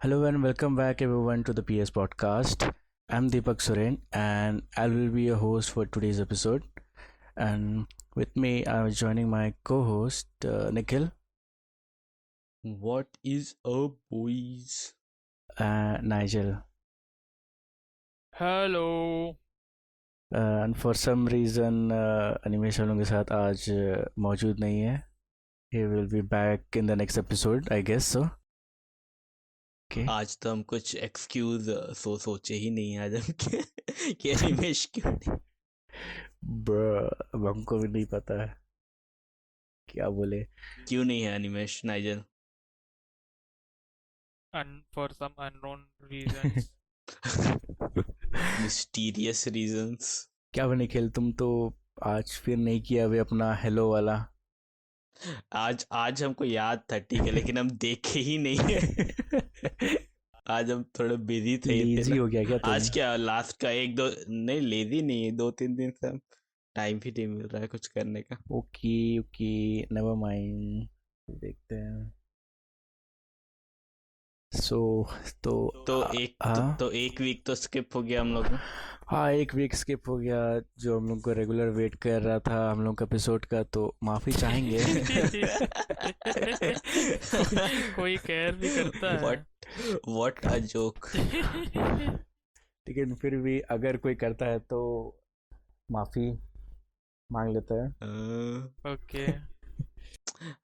Hello and welcome back everyone to the PS podcast. I'm Deepak Soren and I will be your host for today's episode. And with me, I'm joining my co-host Nikhil What is up, boys? and Nigel. Hello. And for some reason, Animesh हम लोग के साथ आज मौजूद नहीं है. He will be back in the next episode, I guess so. Okay. आज तो हम कुछ एक्सक्यूज सोचे ही नहीं आज हम कि एनिमेश क्यों नहीं। Bruh, अब हमको भी नहीं पता है क्या बोले. क्यों नहीं है Animesh Nigel? For some unknown reasons. Mysterious reasons. क्या बने निखिल, तुम तो आज फिर नहीं किया वे अपना हेलो वाला. आज हमको याद था, ठीक है, लेकिन हम देखे ही नहीं है। आज हम थोड़ा बिजी थे लेजी हो गया क्या तुम? आज क्या लास्ट का एक दो नहीं, लेजी नहीं है, 2-3 दिन से हम टाइम भी नहीं मिल रहा है कुछ करने का। ओके ओके, नेवर माइंड, देखते हैं. सो तो एक वीक तो स्किप हो गया हम लोग। हाँ, एक वीक स्किप हो गया जो हम लोग को रेगुलर वेट कर रहा था हम लोग का एपिसोड का, तो माफ़ी चाहेंगे. कोई केयर भी करता है। What a joke. लेकिन फिर भी अगर कोई करता है तो माफ़ी मांग लेता है. ओके।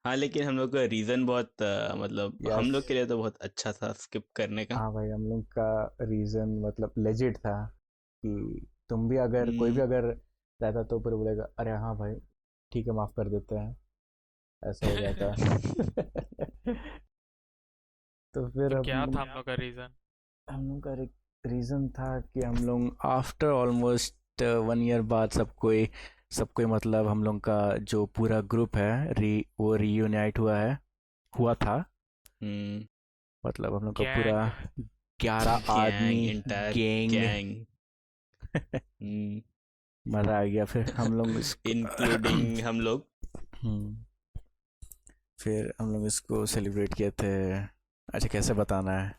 हाँ, लेकिन हम लोग का रीजन बहुत मतलब Yes. हम लोग के लिए तो बहुत अच्छा था स्किप करने का। हाँ भाई, हम लोग का रीज़न मतलब लेजिट था कि तुम भी अगर कोई भी अगर रहता तो फिर बोलेगा अरे हाँ भाई ठीक है, माफ़ कर देते हैं, ऐसा हो जाता. तो फिर तो क्या था हम लोग का रीजन? हम लोग का रीज़न था कि हम लोग आफ्टर ऑलमोस्ट 1 ईयर बाद सब कोई मतलब हम लोग का जो पूरा ग्रुप है वो रीयूनाइट हुआ था. हम्म, मतलब हम लोग का Gang. पूरा 11 आदमी entire गैंग. gang. मज़ा आ गया फिर हम लोग इंक्लूडिंग हम लोग। हम्म, फिर हम लोग इसको सेलिब्रेट किए थे. अच्छा, कैसे बताना है?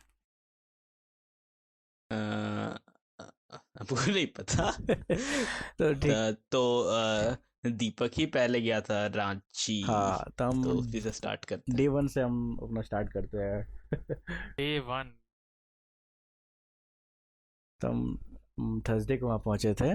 आपको नहीं पता? तो ठीक. तो दीपक ही पहले गया था रांची। हाँ, तो हम तो उसी से स्टार्ट करते डे हैं। 1 से हम अपना स्टार्ट करते हैं. Day 1. तो हम थर्सडे को वहाँ पहुँचे थे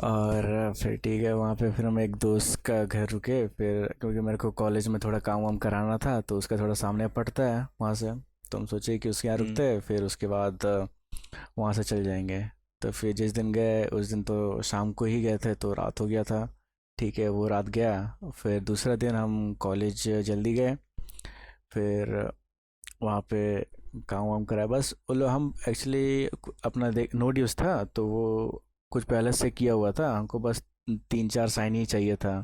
और फिर ठीक है, वहाँ पे फिर हम एक दोस्त का घर रुके. फिर क्योंकि मेरे को कॉलेज में थोड़ा काम वाम कराना था तो उसका थोड़ा सामने पड़ता है वहाँ से, तो हम सोचे कि उसके यहाँ रुकते हैं, फिर उसके बाद वहाँ से चल जाएंगे. तो फिर जिस दिन गए उस दिन तो शाम को ही गए थे तो रात हो गया था. ठीक है, वो रात गया. फिर दूसरा दिन हम कॉलेज जल्दी गए. फिर वहाँ पे काम वाम करा. बस वो लोग हम एक्चुअली अपना देख नो ड्यूज़ था तो वो कुछ पहले से किया हुआ था, हमको बस 3-4 साइन ही चाहिए था.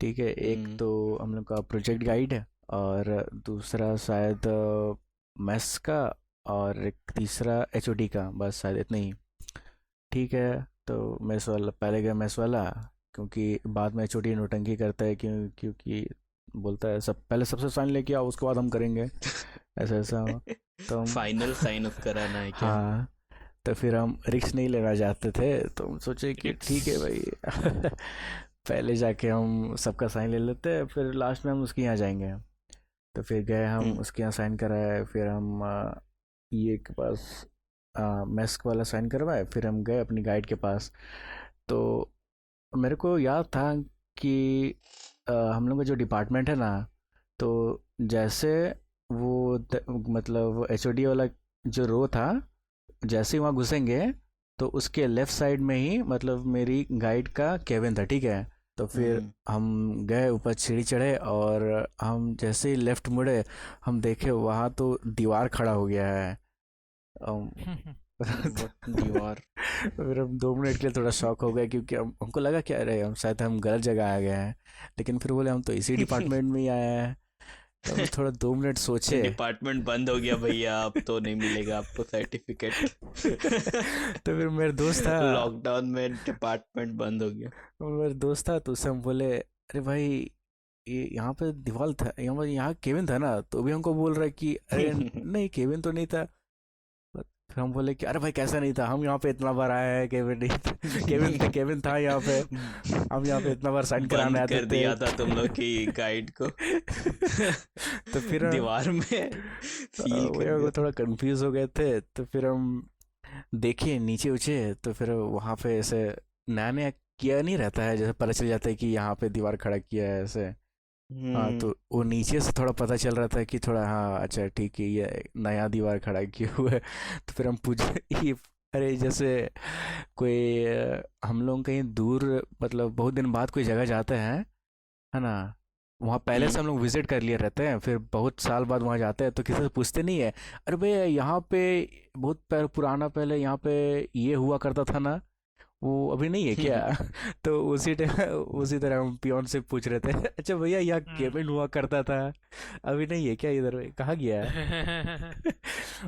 ठीक है, एक तो हम लोग का प्रोजेक्ट गाइड है और दूसरा शायद मैथ्स का और एक तीसरा एचओडी का, बस शायद इतना ही. ठीक है, तो मैथ्स वाला पहले गया. मैथ्स वाला क्योंकि बाद में एचओडी नोटंकी करता है क्योंकि बोलता है सब पहले सबसे साइन लेके आओ उसके बाद हम करेंगे, ऐसा ऐसा. तो फाइनल साइन ऑफ कराना है क्या? हाँ, तो फिर हम रिस्क नहीं लेना चाहते थे तो हम सोचे कि ठीक है भाई. पहले जाके हम सबका साइन ले लेते हैं, फिर लास्ट में हम उसके यहाँ जाएंगे. तो फिर गए हम उसके यहाँ साइन कराए. फिर हम ये के पास मैस्क वाला साइन करवाए. फिर हम गए अपनी गाइड के पास. तो मेरे को याद था कि हम लोग का जो डिपार्टमेंट है ना, तो जैसे वो मतलब एचओडी वाला जो रो था, जैसे ही वहाँ घुसेंगे तो उसके लेफ़्ट साइड में ही मतलब मेरी गाइड का केबिन था. ठीक है, तो फिर हम गए ऊपर सीढ़ी चढ़े और हम जैसे ही लेफ़्ट मुड़े हम देखे वहाँ तो दीवार खड़ा हो गया है. दीवार। फिर हम 2 मिनट के लिए थोड़ा शॉक हो गए क्योंकि हमको लगा क्या अरे हम शायद हम गलत जगह आ गए हैं. लेकिन फिर बोले हम तो इसी डिपार्टमेंट में ही आए हैं. तो हम थोड़ा 2 मिनट सोचे. डिपार्टमेंट बंद हो गया भैया, अब तो नहीं मिलेगा आपको सर्टिफिकेट। तो फिर मेरा दोस्त था, लॉकडाउन में डिपार्टमेंट बंद हो गया। मेरा दोस्त था तो उससे हम बोले अरे भाई ये यहाँ पे दीवार था, यहाँ केविन था ना, तो भी हमको बोल रहा है कि अरे नहीं केविन तो नहीं था। फिर हम बोले कि अरे भाई कैसा नहीं था, हम यहाँ पे इतना बार आए हैं, केविन नहीं था। केविन था यहाँ पे, हम यहाँ पे इतना बार साइन कराने बंद आते कर थे। दिया था तुम लोग की गाइड को तो फिर दीवार में सील कर वो दिया थोड़ा था। कंफ्यूज हो गए थे। तो फिर हम देखे नीचे उचे, तो फिर वहाँ पे ऐसे नया नया किया नहीं रहता है, जैसे पता चल जाता है कि यहाँ पे दीवार खड़ा किया है ऐसे। हाँ, हम्म। तो वो नीचे से थोड़ा पता चल रहा था कि थोड़ा, हाँ अच्छा ठीक है ये नया दीवार खड़ा किया हुआ है। तो फिर हम पूछे ये, अरे जैसे कोई हम लोग कहीं दूर, मतलब बहुत दिन बाद कोई जगह जाते हैं, है ना, वहाँ पहले से हम्म। हम लोग विजिट कर लिए रहते हैं, फिर बहुत साल बाद वहाँ जाते हैं तो किसी से पूछते नहीं है, अरे भैया यहाँ पे बहुत पुराना पहले यहाँ पे ये हुआ करता था ना, वो अभी नहीं है क्या? तो उसी तरह हम पियोन से पूछ रहे थे, अच्छा भैया यहाँ केबिन हुआ करता था, अभी नहीं है क्या, इधर कहाँ गया है?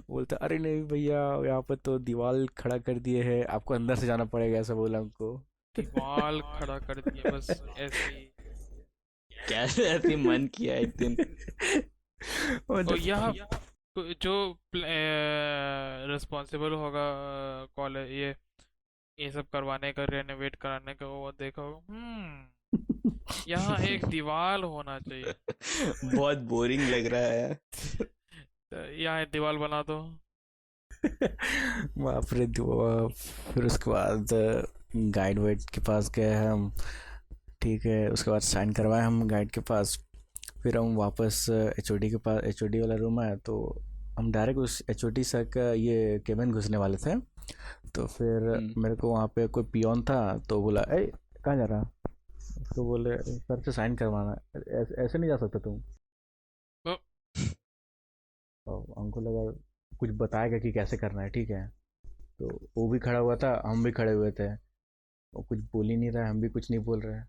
बोलता अरे नहीं भैया यहाँ पर तो दीवार खड़ा कर दिए हैं, आपको अंदर से जाना पड़ेगा, ऐसा बोला हमको। दीवार खड़ा कर दिए बस ऐसे ही। कैसे ऐसे मन किया एक दिन। और और जब यह जो रिस्पॉन्सिबल होगा कॉलेज ये सब करवाने का, रेनोवेट कराने का, वो देखो यहाँ एक दीवार होना चाहिए। बहुत बोरिंग लग रहा है। तो यहाँ एक दीवार बना दो। बाप रे फिर उसके बाद गाइड वाइड के पास गए हम, ठीक है, उसके बाद साइन करवाए हम गाइड के पास। फिर हम वापस एचओडी के पास, एचओडी वाला रूम आया, तो हम डायरेक्ट उस एचओडी सर का ये केबिन घुसने वाले थे। तो फिर मेरे को वहाँ पे कोई पियोन था, तो बोला ए कहाँ जा रहा? तो बोले सर से साइन करवाना है। ऐसे नहीं जा सकता तुम। तो और हमको लगा कुछ बताएगा कि कैसे करना है, ठीक है। तो वो भी खड़ा हुआ था, हम भी खड़े हुए थे, वो कुछ बोल ही नहीं रहा है, हम भी कुछ नहीं बोल रहे हैं।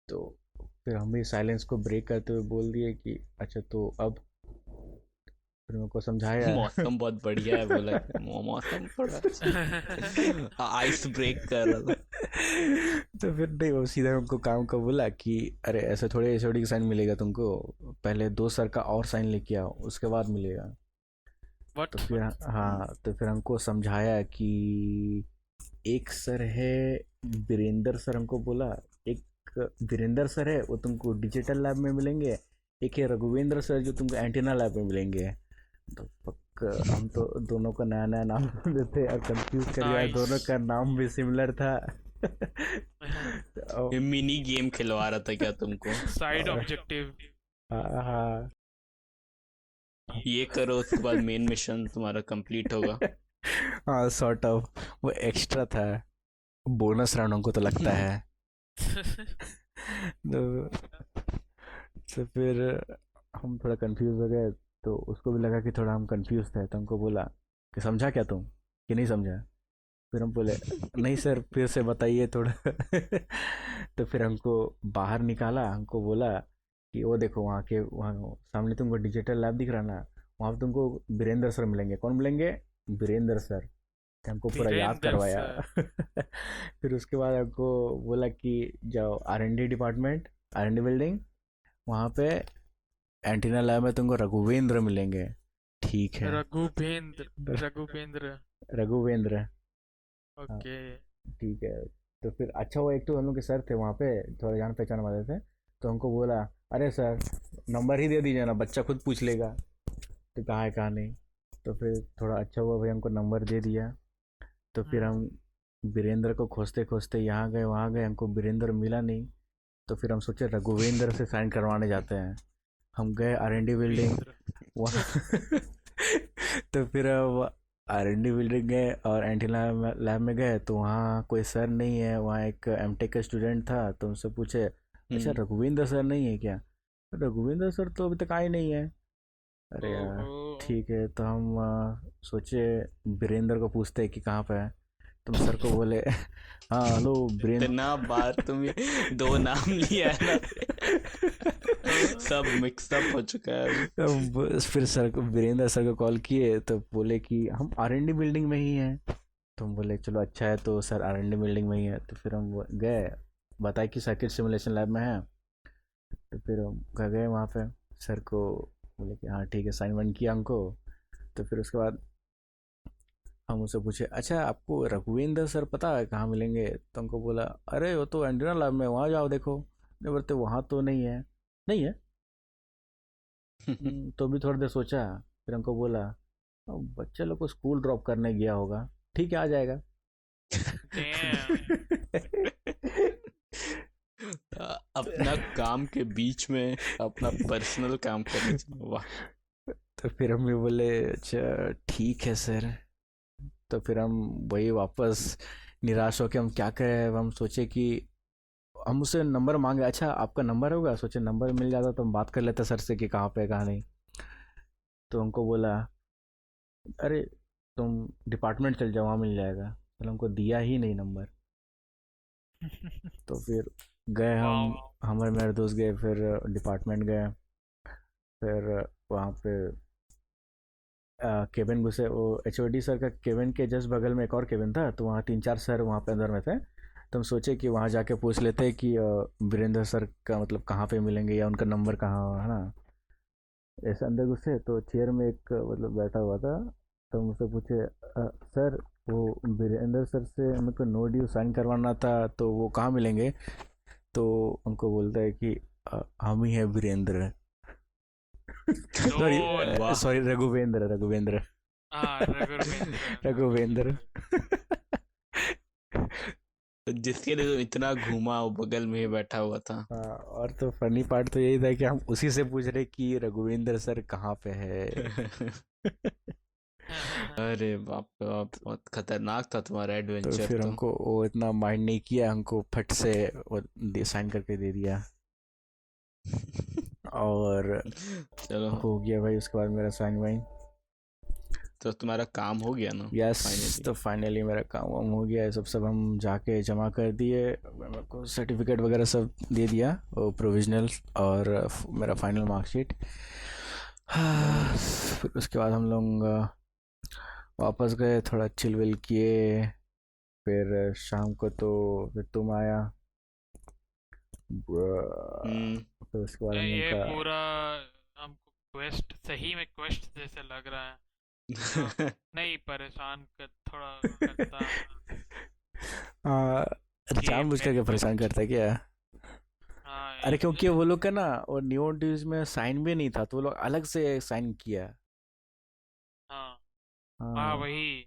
तो फिर हम भी साइलेंस को ब्रेक करते हुए बोल दिए कि अच्छा तो अब, फिर मेरे को समझाया। मौसम बहुत बढ़िया है बोला। मौसम थोड़ा अच्छा आइस ब्रेक कर रहा था। तो फिर नहीं, वो सीधा उनको काम का बोला कि अरे ऐसे थोड़े एचओडी का साइन मिलेगा तुमको, पहले दो सर का और साइन लेके आओ उसके बाद मिलेगा। व्हाट? तो फिर हाँ, तो फिर हमको समझाया कि एक सर है वीरेंद्र सर, हमको बोला एक वीरेंद्र सर है वो तुमको डिजिटल लैब में मिलेंगे, एक है रघुवेंद्र सर जो तुमको एंटीना लैब में मिलेंगे। तो हम तो दोनों का नया नया नाम देते और कंफ्यूज कर गया, दोनों नाइस। का नाम भी सिमिलर था। ये मिनी गेम खिलवा रहा था क्या तुमको? Side objective. हाँ हाँ ये करो उसके बाद मेन मिशन तुम्हारा कंप्लीट होगा। हाँ, सॉर्ट ऑफ वो एक्स्ट्रा था, बोनस राउंड हमको तो लगता है। तो फिर हम थोड़ा कंफ्यूज हो गए, तो उसको भी लगा कि थोड़ा हम कंफ्यूज थे, तो हमको बोला कि समझा क्या तुम कि नहीं समझा? फिर हम बोले नहीं सर फिर से बताइए थोड़ा। तो फिर हमको बाहर निकाला, हमको बोला कि वो देखो वहाँ के, वहाँ सामने तुमको डिजिटल लैब दिख रहा ना, वहाँ पे तुमको वीरेंद्र सर मिलेंगे। कौन मिलेंगे? वीरेंद्र सर। तो हमको पूरा याद वीरेंद्र करवाया। सर। फिर उसके बाद हमको बोला कि जाओ R&D डिपार्टमेंट, R&D बिल्डिंग, वहाँ पे एंटीना लैब में तुमको रघुवेंद्र मिलेंगे। ठीक है, रघुपेंद्र। रघुवेंद्र, हाँ ओके। ठीक है। तो फिर अच्छा हुआ, एक तो हम लोग के सर थे वहाँ पे, थोड़ा जान पहचान वाले थे, तो हमको बोला अरे सर नंबर ही दे दीजिए ना, बच्चा खुद पूछ लेगा। तो कहाँ है कहाँ नहीं। तो फिर थोड़ा अच्छा हुआ भाई, हमको नंबर दे दिया। तो फिर हम वीरेंद्र को खोजते खोजते यहाँ गए वहाँ गए, हमको वीरेंद्र मिला नहीं। तो फिर हम सोचे रघुवेंद्र से साइन करवाने जाते हैं। हम गए R&D बिल्डिंग वीरेंद्र। वहाँ। तो फिर R&D बिल्डिंग गए और एंटीना लैब में गए, तो वहाँ कोई सर नहीं है, वहाँ एक M.Tech का स्टूडेंट था। तो उनसे पूछे अच्छा हम्म। रघुवेंद्र सर नहीं है क्या? रघुवेंद्र सर तो अभी तक आए नहीं है। अरे यार, ओहो। ठीक है। तो हम सोचे वीरेंद्र को पूछते हैं कि कहाँ पे है। तुम सर को बोले हाँ हेलो वीरेंद्र। इतना बार तुम ये दो नाम लिया है ना, सब मिक्सअप हो चुका है अभी। फिर सर को, वीरेंद्र सर को कॉल किए तो बोले कि हम R&D बिल्डिंग में ही हैं। तो हम बोले चलो अच्छा है, तो सर R&D बिल्डिंग में ही है। तो फिर हम गए, बताया कि सर्किट सिमुलेशन लैब में है। तो फिर हम गए वहाँ पे, सर को बोले कि हाँ ठीक है, साइन वाइन किया हमको। तो फिर उसके बाद हम उससे पूछे, अच्छा आपको रघुवेंद्र सर पता है कहाँ मिलेंगे? तो हमको बोला, अरे वो तो एंटीना लैब में, वहाँ जाओ देखो। नहीं बोलते वहाँ तो नहीं है। नहीं है। तो भी थोड़ी देर सोचा, फिर हमको बोला, "अब बच्चे लोग को स्कूल ड्रॉप करने गया होगा, ठीक है आ जाएगा।" डैम। अपना काम के बीच में अपना पर्सनल काम करने चला, वाह। तो फिर हम भी बोले, अच्छा ठीक है सर। तो फिर हम वही वापस निराश होकर हम क्या करें, अब हम सोचे कि हम उससे नंबर मांगे, अच्छा आपका नंबर होगा, सोचे नंबर मिल जाता तो हम बात कर लेते सर से कि कहाँ पे कहाँ नहीं। तो हमको बोला, अरे तुम डिपार्टमेंट चल जाओ, वहाँ मिल जाएगा। तो हमको दिया ही नहीं नंबर। तो फिर गए हम, वाह। हमारे मेरे दोस्त गए, फिर डिपार्टमेंट गए। फिर वहाँ पे केबिन घुसे, वो एचओडी सर का केबिन के जस्ट बगल में एक और केबिन था, तो वहाँ तीन चार सर वहाँ पे अंदर में थे। तो हम सोचे कि वहाँ जाके पूछ लेते कि वीरेंद्र सर का मतलब कहाँ पे मिलेंगे या उनका नंबर कहाँ है ना। ऐसे अंदर घुसे तो चेयर में एक मतलब बैठा हुआ था। तो हम उससे पूछे, सर वो वीरेंद्र सर से मेरे को नो ड्यू साइन करवाना था, तो वो कहाँ मिलेंगे? तो उनको बोलता है कि हम ही है वीरेंद्र। सॉरी, लोल। वाह। सॉरी, रघुवेंद्र, रघुवेंद्र। हाँ, रघुवेंद्र। रघुवेंद्र। तो जिसके लिए तो इतना घूमा वो बगल में ही बैठा हुआ था। हाँ, और तो फनी पार्ट तो यही था कि हम उसी से पूछ रहे कि रघुवेंद्र सर कहाँ पे है। अरे बाप रे बाप, बहुत खतरनाक था तुम्हारा तो एडवेंचर फिर तो। हमको वो इतना माइंड नहीं किया, हमको फट से वो साइन करके दे दिया। और चलो, हो गया भाई उसके बाद मेरा साइन वाइन। तो तुम्हारा काम हो गया ना यस। फाइनली। तो फाइनली मेरा काम वाम हो गया, ये सब सब हम जाके जमा कर दिए, मेरे को सर्टिफिकेट वगैरह सब दे दिया, वो प्रोविजनल, और मेरा फाइनल मार्कशीट। हाँ, फिर उसके बाद हम लोग वापस गए, थोड़ा चिल विल किए। फिर शाम को तो फिर तुम आया। हम्म। फिर उसके बाद हम लोग ये का पूरा हमको क्वेस्ट सही में क्वेस्ट जैसे लग रहा है। तो नहीं, परेशान कर थोड़ा करता आ, गेम जानबूझ में करके तो परेशान कुछ। करता है क्या? हाँ, अरे क्योंकि वो लोग का ना, वो न्यू ड्यूज में साइन भी नहीं था, तो वो लोग अलग से साइन किया। हाँ, हाँ हाँ, वही।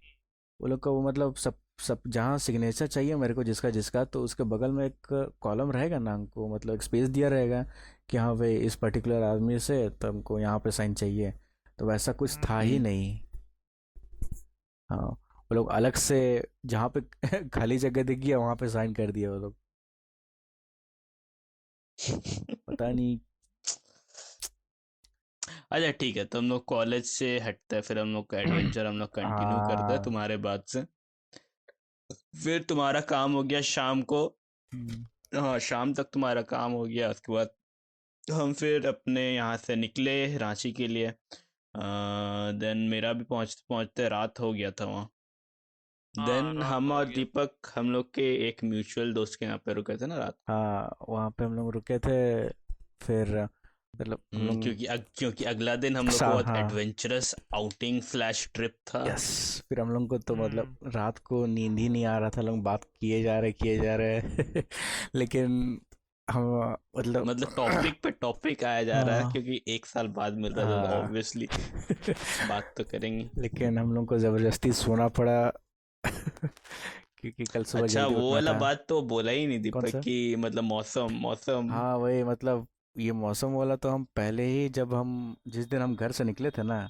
वो लोग का वो मतलब सब सब जहाँ सिग्नेचर चाहिए मेरे को, जिसका जिसका, तो उसके बगल में एक कॉलम रहेगा ना, हमको मतलब एक स्पेस दिया रहेगा कि हाँ भाई इस पर्टिकुलर आदमी से तो हमको यहाँ पे साइन चाहिए। तो वैसा कुछ था ही हम्म। नहीं। हाँ, वो लोग अलग से जहाँ पे खाली जगह दिख गया वहाँ पे साइन कर दिया वो लोग। पता नहीं। अच्छा ठीक है, तो हम लोग कॉलेज से हटते हैं, फिर हम लोग का एडवेंचर हम लोग कंटिन्यू करते हैं हाँ। तुम्हारे बाद से। फिर तुम्हारा काम हो गया शाम को। हम्म। हाँ, शाम तक तुम्हारा काम हो गया, उसके बाद हम फिर अपने यहाँ से निकले रांची के लिए। देन मेरा भी पहुँचते पहुँचते रात हो गया था वहाँ। हाँ, देन रात हम हो और गया। दीपक हम लोग के एक म्यूचुअल दोस्त के यहाँ पे रुके थे ना रात। हाँ, वहाँ पे हम लोग रुके थे। फिर मतलब हम लोग क्योंकि अगला दिन हम लोग को बहुत हाँ। एडवेंचरस आउटिंग स्लैश ट्रिप था। यस। फिर हम लोग को तो मतलब हम्म। रात को नींद ही नहीं आ रहा था, लोग बात किए जा रहे लेकिन हम मतलब मतलब टॉपिक पे टॉपिक आया जा रहा है, हाँ। क्योंकि एक साल बाद मिल रहा है तो हाँ। ऑब्वियसली बात तो करेंगे। लेकिन हम लोग को ज़बरदस्ती सोना पड़ा क्योंकि कल सुबह अच्छा, जल्दी वो उठना वाला था। बात तो बोला ही नहीं कौन दीपक सा? कि मतलब मौसम मौसम। हाँ वही मतलब, ये मौसम वाला तो हम पहले ही, जब हम जिस दिन हम घर से निकले थे ना,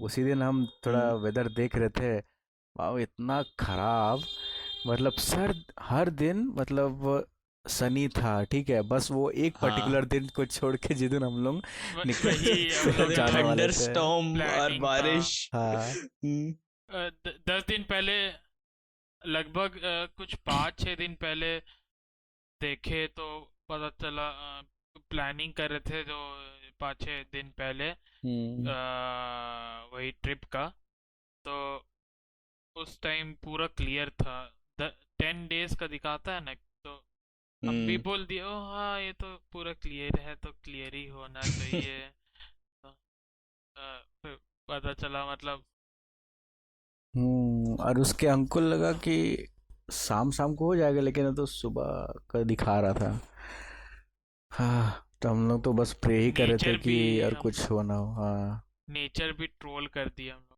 उसी दिन हम थोड़ा हम्म। वेदर देख रहे थे। वाह इतना खराब, मतलब सर हर दिन मतलब सनी था, ठीक है, बस वो एक हाँ। पर्टिकुलर दिन को छोड़ के जिस दिन हम लोग वही हम निकल लोग का जाने वाले थंडर थे। स्टॉर्म और प्लानिंग था। बारिश। हाँ। 10 दिन पहले लगभग, कुछ 5-6 दिन पहले देखे तो पता चला। प्लानिंग कर रहे थे जो 5-6 दिन पहले, हम्म। वही ट्रिप का। तो उस टाइम पूरा क्लियर था। 10 डेज का दिखाता है ना, तो हम भी हम्म। बोल दिए, ओ हाँ ये तो पूरा क्लियर है, तो क्लियर ही होना चाहिए। तो, फिर पता चला मतलब। और उसके अंकुल लगा कि शाम शाम को हो जाएगा, लेकिन ये तो सुबह का दिखा रहा था। हाँ, तो हम लोग तो बस प्रे ही कर रहे थे नेचर कि भी यार हम कुछ हो ना हो। हाँ। नेचर भी ट्रोल कर दिया हम लोग।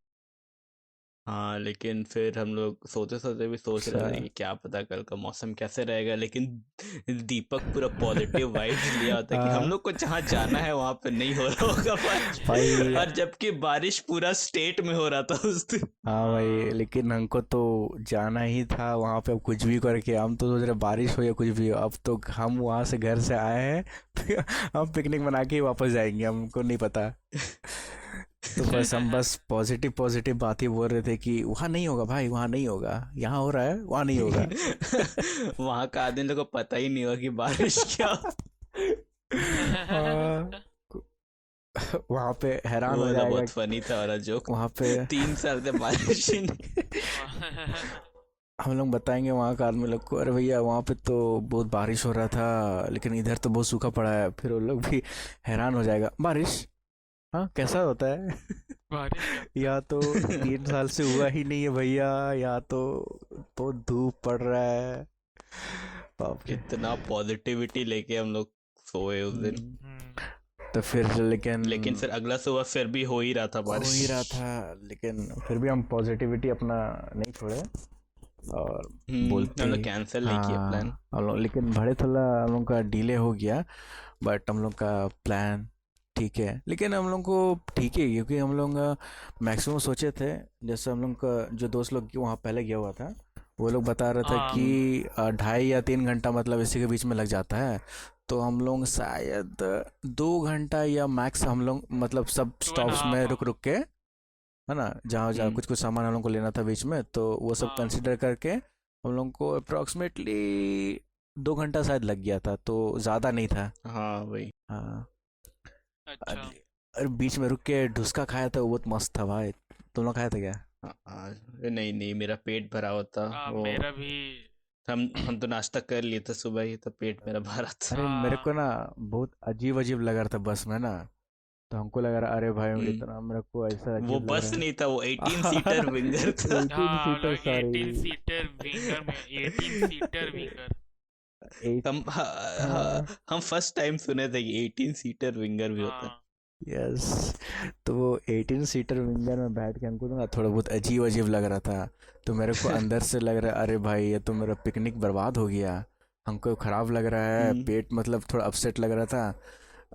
हाँ, लेकिन फिर हम लोग सोते सोते भी सोच अच्छा। रहे थे कि क्या पता कल का मौसम कैसे रहेगा, लेकिन दीपक पूरा पॉजिटिव वाइब्स लिया होता कि हम हाँ लोग को जहाँ जाना है वहां पे नहीं हो रहा होगा बारिश। भाई। और जबकि बारिश पूरा स्टेट में हो रहा था उस दिन। हाँ भाई, हाँ। लेकिन हमको तो जाना ही था वहाँ पे। अब कुछ भी करके हम तो सोच रहे बारिश हो या कुछ भी हो, अब तो हम वहाँ से घर से आए हैं फिर हम पिकनिक मना के ही वापस जाएंगे, हमको नहीं पता। तो बस हम बस पॉजिटिव पॉजिटिव बात ही बोल रहे थे कि वहाँ नहीं होगा भाई, वहाँ नहीं होगा, यहाँ हो रहा है वहाँ नहीं होगा। वहां का आदमी लोग को पता ही नहीं होगा कि बारिश क्या हाँ, वहाँ पे हैरान वो हो वाला जाएगा। बहुत फनी था वाला जोक। वहाँ पे 3 साल से बारिश ही नहीं। हम लोग बताएंगे वहाँ का आदमी लोग को, अरे भैया वहाँ पे तो बहुत बारिश हो रहा था, लेकिन इधर तो बहुत सूखा पड़ा है। फिर वो लोग भी हैरान हो जाएगा, बारिश? हाँ, कैसा होता है? बारिश क्या होता यहाँ तो है? 3 साल से हुआ ही नहीं है भैया, यहाँ तो बहुत धूप पड़ रहा है। बाप रे। कितना पॉजिटिविटी लेके हम लोग सोए उस दिन। हम्म, हम्म। तो फिर लेकिन लेकिन फिर अगला सुबह फिर भी हो ही रहा था हो बारिश। ही रहा था, लेकिन फिर भी हम पॉजिटिविटी अपना नहीं छोड़े और बोलते हम लोग ही। कैंसिल नहीं किया प्लान। हाँ, हम लोग लेकिन बड़े थोड़ा हम लोग का डिले हो गया, बट हम लोग का प्लान ठीक है। लेकिन हम लोग को ठीक है, क्योंकि हम लोग मैक्सिमम सोचे थे, जैसे हम लोग का जो दोस्त लोग वहाँ पहले गया हुआ था, वो लोग बता रहा था हाँ। कि 2.5 या 3 घंटा मतलब इसी के बीच में लग जाता है। तो हम लोग शायद 2 घंटा या मैक्स हम लोग मतलब सब टू एंड स्टॉप्स में हाफ रुक रुक के, है ना, जहाँ जहाँ हम्म। कुछ कुछ सामान हम लोग को लेना था बीच में, तो वो सब हाँ। कंसिडर करके हम लोग को अप्रॉक्सीमेटली 2 घंटा शायद लग गया था, तो ज़्यादा नहीं था। हाँ वही। हाँ। अच्छा। और बीच में रुक के डुस्का खाया था, वो बहुत मस्त था भाई। तुम लोग खाया था क्या? अरे नहीं नहीं, मेरा पेट भरा होता वो। मेरा भी। हम तो नाश्ता कर लिए थे सुबह ही, तो पेट मेरा भरा था। अरे मेरे हाँ। को ना बहुत अजीब अजीब लग रहा था बस में ना, तो हमको लग रहा अरे भाई हम्म। इतना मेरे को ऐसा वो अजीब लग बस नहीं रहा था, वो 18 सीटर विंगर था। 18 हाँ हम सीटर लोग सॉरी। 18 सीटर विंगर में 18 सीटर विंगर। एट। हाँ। हम फर्स्ट टाइम सुने थे कि 18 सीटर विंगर भी होता है। हाँ। यस। तो वो 18 सीटर विंगर में बैठ के हमको तो ना थोड़ा बहुत अजीब अजीब लग रहा था। तो मेरे को अंदर से लग रहा है अरे भाई ये तो मेरा पिकनिक बर्बाद हो गया, हमको ख़राब लग रहा है, हम्म। पेट मतलब थोड़ा अपसेट लग रहा था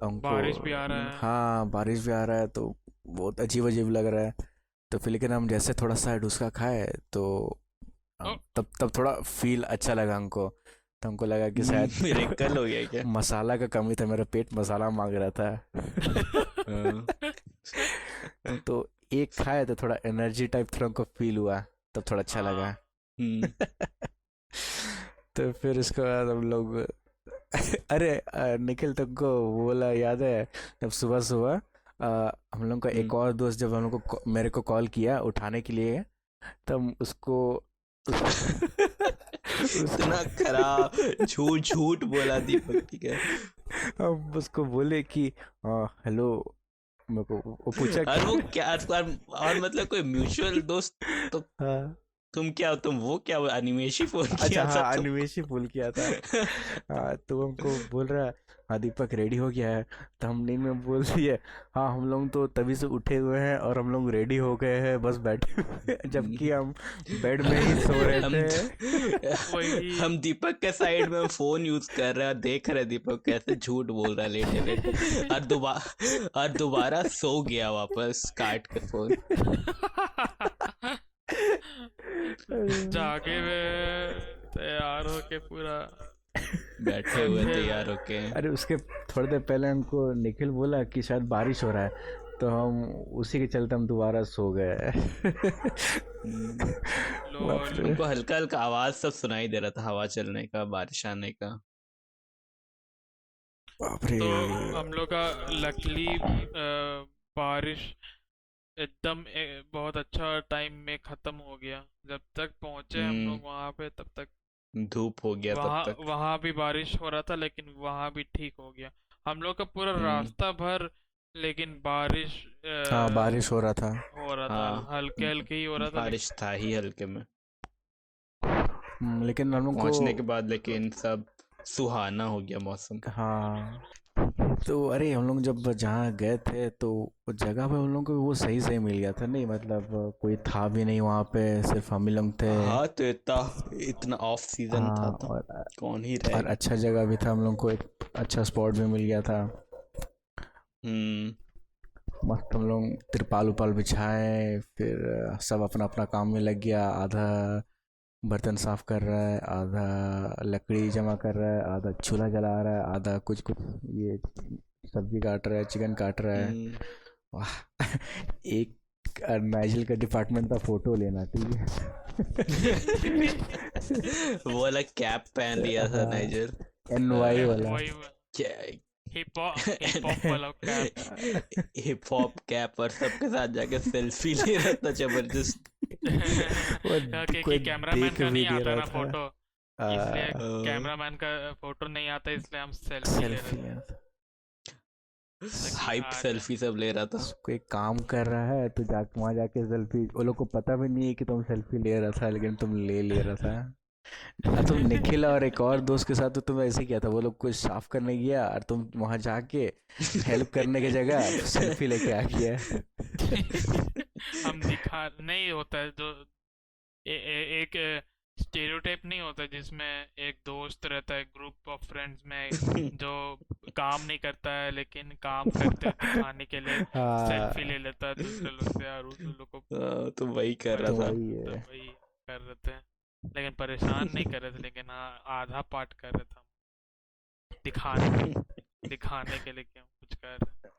हमको। बारिश भी आ रहा है। हाँ, बारिश भी आ रहा है, तो बहुत अजीब अजीब लग रहा है। तो फिर लेकिन हम जैसे थोड़ा सा डुस्का खाए, तो ओ, तब तब थोड़ा फील अच्छा लगा हमको। तो हमको लगा कि शायद मिरेकल हो गया क्या? मसाला का कमी था, मेरा पेट मसाला मांग रहा था। हाँ। तो एक खाया तो थोड़ा एनर्जी टाइप थोड़ा हमको फील हुआ, तब थोड़ा अच्छा लगा। हाँ। हम्म। तो फिर उसके बाद हम लोग अरे निखिल तुमको वो बोला याद है, जब सुबह सुबह हम लोग का एक हम्म। और दोस्त जब हम लोग को मेरे को कॉल किया उठाने के लिए, तब उसको इतना खराब झूठ झूठ बोला दीपक, ठीक है। हम उसको बोले कि हेलो, मेरे को वो पूछा और वो कि क्या, और मतलब कोई म्यूचुअल दोस्त? तो हाँ। तुम वो क्या अनिमेश ही फोन अच्छा किया था हाँ, तुमको? अन्वेषी पुल किया था। हाँ, तो हमको बोल रहा है हाँ दीपक रेडी हो गया है। तो हम नींद में बोल दिए हाँ हम लोग तो तभी से उठे हुए हैं और हम लोग रेडी हो गए हैं, बस बैठे हुए हैं, जबकि हम बेड में ही सो रहे हम थे। वही। हम दीपक के साइड में फोन यूज कर रहे हैं और देख रहे हैं दीपक कैसे झूठ बोल रहा है लेटे लेटे, और दोबारा सो गया वापस काट के फोन। जागे में तैयार होके पूरा बैठे हुए कंधे तैयार में। होके। अरे उसके थोड़ी देर पहले हमको निखिल बोला कि शायद बारिश हो रहा है, तो हम उसी के चलते हम दोबारा सो गए। बाप लोल। रे। हमको हल्का हल्का आवाज सब सुनाई दे रहा था, हवा चलने का, बारिश आने का। बाप रे। तो हम लोग का लकली बारिश एकदम बहुत अच्छा टाइम में ख़त्म हो गया। जब तक पहुंचे हम हम्म। लोग वहां पे तब तक धूप हो गया तब वहाँ तक। वहाँ भी बारिश हो रहा था, लेकिन वहाँ भी ठीक हो गया। हम लोग का पूरा हम्म। रास्ता भर, लेकिन बारिश हाँ बारिश हो रहा था। हो रहा था, हाँ, हल्के हल्के ही हो रहा था, बारिश था ही हल्के में। लेकिन हम लोग को पहुंचने के बाद लेकिन सब सुहाना हो गया मौसम। हाँ तो अरे हम लोग जब जहाँ गए थे तो उस जगह पे हम लोग को वो सही सही मिल गया था, नहीं मतलब कोई था भी नहीं वहाँ पे, सिर्फ हम ही लोग थे। हाँ, तो इतना इतना ऑफ सीजन था हाँ तो और कौन ही और रहेगा। अच्छा जगह भी था, हम लोग को एक अच्छा स्पॉट भी मिल गया था। हम्म। मस्त हम लोग तिरपाल उपाल बिछाए, फिर सब अपना अपना काम में लग गया। आधा बर्तन साफ कर रहा है, आधा लकड़ी जमा कर रहा है, आधा चूल्हा जला रहा है, आधा कुछ कुछ ये सब्जी काट रहा है, चिकन काट रहा है। हम्म। वाह एक नाइजल का डिपार्टमेंट था फोटो लेना, ठीक है। वो वाला कैप पहन लिया था हाँ नाइजर। NY वाला। वही क्या हिप हॉप वाला कैप। हिप हॉप कैप, और सबके साथ जाके सेल्फी ले रहा था जबरदस्त। वो क्योंकि कोई कैमरामैन देख का भी नहीं नहीं आता रहा ना था। फोटो, इसलिए कैमरामैन का फोटो नहीं आता, इसलिए हम सेल्फी ले रहे सेल्फी थे। लेना था। ताकि हाइप आ जाए। सेल्फी सब ले रहा था। कोई काम कर रहा है तो वहाँ जाके सेल्फी, वो लोग को पता भी नहीं है कि तुम सेल्फी ले रहा था, लेकिन तुम ले रहा था। तुम निखिल और एक और दोस्त के साथ तो तुम ऐसे ही किया था, वो लोग कुछ साफ करने गया और तुम वहां जाके हेल्प करने की जगह सेल्फी लेके आ गया। हम दिखा नहीं होता है जो एक स्टेरियोटाइप नहीं होता जिसमें एक दोस्त रहता है ग्रुप ऑफ फ्रेंड्स में, जो काम नहीं करता है लेकिन काम करते हुए दिखाने के लिए सेल्फी ले हाँ लेता है दूसरे लोग से, और उस लोग को तो वही कर रहा तो था। वही तो है। वही कर रहे थे, लेकिन परेशान नहीं कर रहे थे, लेकिन हाँ आधा पार्ट कर रहे थे हम, दिखाने दिखाने के लिए कि हम कुछ कर रहे हैं।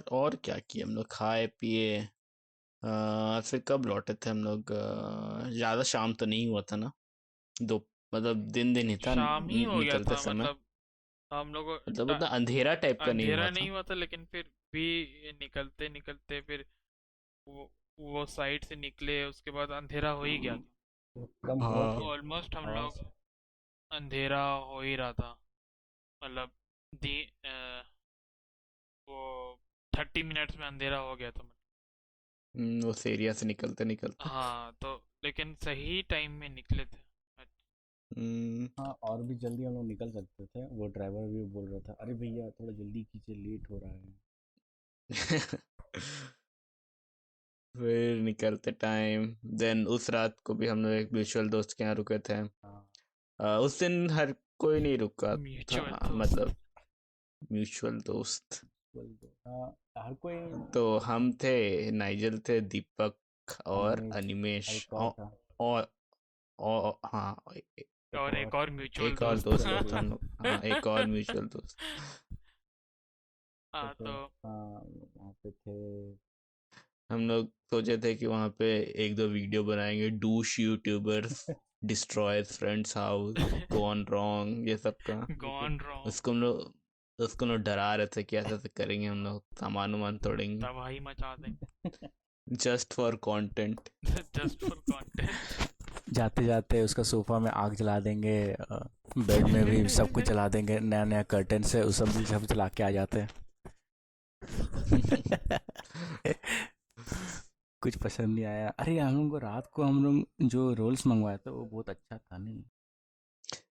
और क्या किए हम लोग, खाए पिए। फिर कब लौटे थे हम लोग? ज्यादा शाम तो नहीं हुआ था ना, दो मतलब दिन दिन ही था शाम ही हो गया निकलते था, समय। मतलब हम लोग को मतलब उतना अंधेरा टाइप का नहीं हुआ अंधेरा नहीं था। हुआ था, लेकिन फिर भी निकलते निकलते फिर वो वो साइड से निकले, उसके बाद अंधेरा हो ही गया था। कम हो हाँ। गया ऑलमोस्ट हम आवाज। लोग अंधेरा हो ही रहा था, मतलब दी वो 30 मिनट्स में अंधेरा हो गया था, मतलब। उस एरिया से निकलते निकलते। हाँ तो लेकिन सही टाइम में निकले थे। हम्म। हाँ और भी जल्दी हम लोग निकल सकते थे, वो ड्राइवर भी बोल रहा था अरे भैया थोड़ा जल्दी कीजिए, लेट हो रहा है। फिर निकलते टाइम, देन उस रात को भी हम लोग एक म्यूचुअल दोस्त के यहाँ रुके थे। हाँ उस दिन हर कोई नहीं रुका म्यूचुअल था, दोस्त। मतलब म्यूचुअल दोस्त। बोल दो हाँ, हर कोई। तो हम थे, नाइजल थे, दीपक और अनिमेश और अनिमेश एक और था। और हाँ, एक और और एक और म्यूचुअल एक और दोस्त। दोस्त था हम लोग, हाँ एक और म्यूचुअल दोस्त। हाँ तो तो हाँ वहाँ पे थे। हम लोग सोचे थे कि वहाँ पे एक दो वीडियो बनाएंगे, douche YouTubers destroys friends house, gone wrong, ये सब का। गॉन रॉन्ग, उसको हम लोग डरा रहे थे कि ऐसे ऐसे करेंगे, हम लोग सामान वामान तोड़ेंगे तबाही मचा देंगे। Just for content. Just for content. जाते जाते उसका सोफा में आग जला देंगे, बेड में भी सब कुछ जला देंगे, नया नया कर्टन से उस सब जला के आ जाते हैं। कुछ पसंद नहीं आया। अरे हम लोग को रात को हम लोग जो रोल्स मंगवाया था वो बहुत अच्छा था नहीं।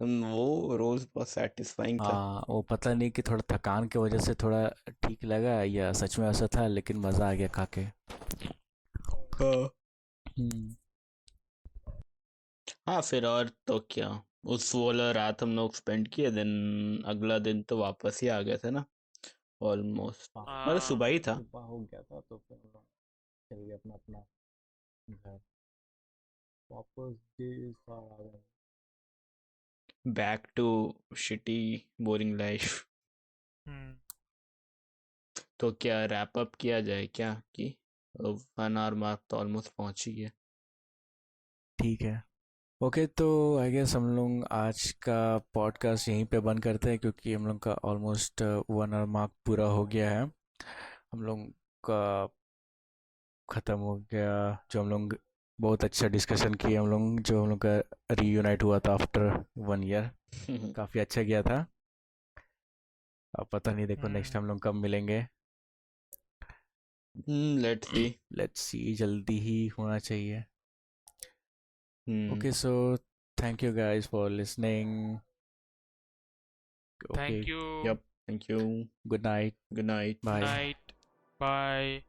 वो रोज बहुत सेटिस्फाइंग था। हाँ वो पता नहीं कि थोड़ा थकान की वजह से थोड़ा ठीक लगा या सच में ऐसा था, लेकिन मज़ा आ गया खा के। हाँ। हम्म। हाँ, फिर और तो क्या, उस वाला रात हम लोग स्पेंड किए, देन अगला दिन तो वापस ही आ गए थे ना, ऑलमोस्ट, हाँ मतलब हाँ सुबह ही था। सुबह हो गया था तो फिर हम लोग चल गए अपना अपना घर, वापस देश आ गए। Back to shitty boring life. हम्म। तो क्या रैप अप किया जाए क्या, कि 1 आवर मार्क तो ऑलमोस्ट पहुंच ही गया। ठीक है। ओके तो आई गेस हम लोग आज का पॉडकास्ट यहीं पे बंद करते हैं, क्योंकि हम लोग का ऑलमोस्ट 1 आवर मार्क पूरा हो गया है। हम लोग का ख़त्म हो गया जो हम लोग बहुत अच्छा डिस्कशन किए हम लोग, जो हम लोग का रीयूनाइट हुआ था आफ्टर 1 ईयर। काफ़ी अच्छा गया था। अब पता नहीं, देखो नेक्स्ट हम लोग कब मिलेंगे। Let's see. लेट्स सी, जल्दी ही होना चाहिए। Okay, so thank you guys for listening. Okay, thank you. Yup, thank you. Good night, good night. Bye. Night. Bye.